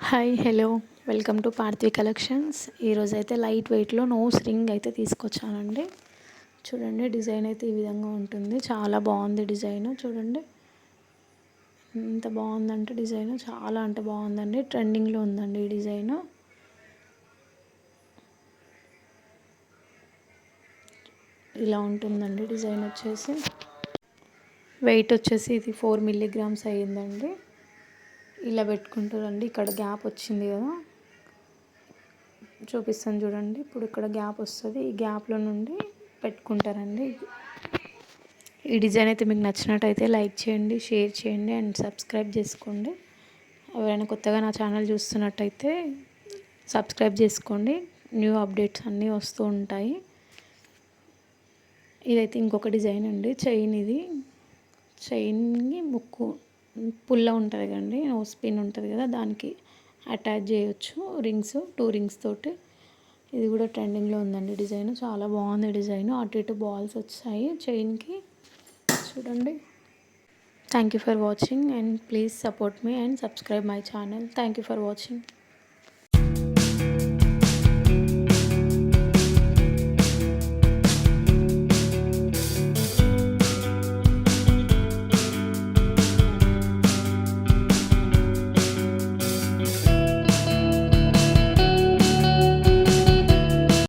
Hi hello welcome to Parthivi collections. ఈరోజు అయితే light వెయిట్లో నోస్ రింగ్ అయితే తీసుకొచ్చానండి. చూడండి, డిజైన్ అయితే ఈ విధంగా ఉంటుంది. చాలా బాగుంది డిజైన్. చూడండి ఎంత బాగుందంటే డిజైన్ చాలా అంటే బాగుందండి. ట్రెండింగ్లో ఉందండి ఈ డిజైన్. ఇలా ఉంటుందండి డిజైన్ వచ్చేసి. వెయిట్ వచ్చేసి ఇది 4 మిల్లీగ్రామ్స్ అయ్యిందండి. ఇలా పెట్టుకుంటారండి. ఇక్కడ గ్యాప్ వచ్చింది కదా, చూపిస్తాను చూడండి. ఇప్పుడు ఇక్కడ గ్యాప్ వస్తుంది, ఈ గ్యాప్లో నుండి పెట్టుకుంటారండి. ఈ డిజైన్ అయితే మీకు నచ్చినట్టయితే లైక్ చేయండి, షేర్ చేయండి అండ్ సబ్స్క్రైబ్ చేసుకోండి. ఎవరైనా కొత్తగా నా ఛానల్ చూస్తున్నట్టయితే సబ్స్క్రైబ్ చేసుకోండి. న్యూ అప్డేట్స్ అన్నీ వస్తూ ఉంటాయి. ఇదైతే ఇంకొక డిజైన్ అండి. చైన్ ఇది. చైన్కి ముక్కు పుల్ల ఉంటుంది కదండి, నోస్ పిన్ ఉంటుంది కదా, దానికి అటాచ్ చేయొచ్చు రింగ్స్, 2 రింగ్స్ తోటి. ఇది కూడా ట్రెండింగ్లో ఉందండి డిజైన్. చాలా బాగుంది డిజైన్. అటు ఇటు బాల్స్ వచ్చాయి చైన్కి. చూడండి. Thank you for watching and please support me and subscribe my channel. Thank you for watching.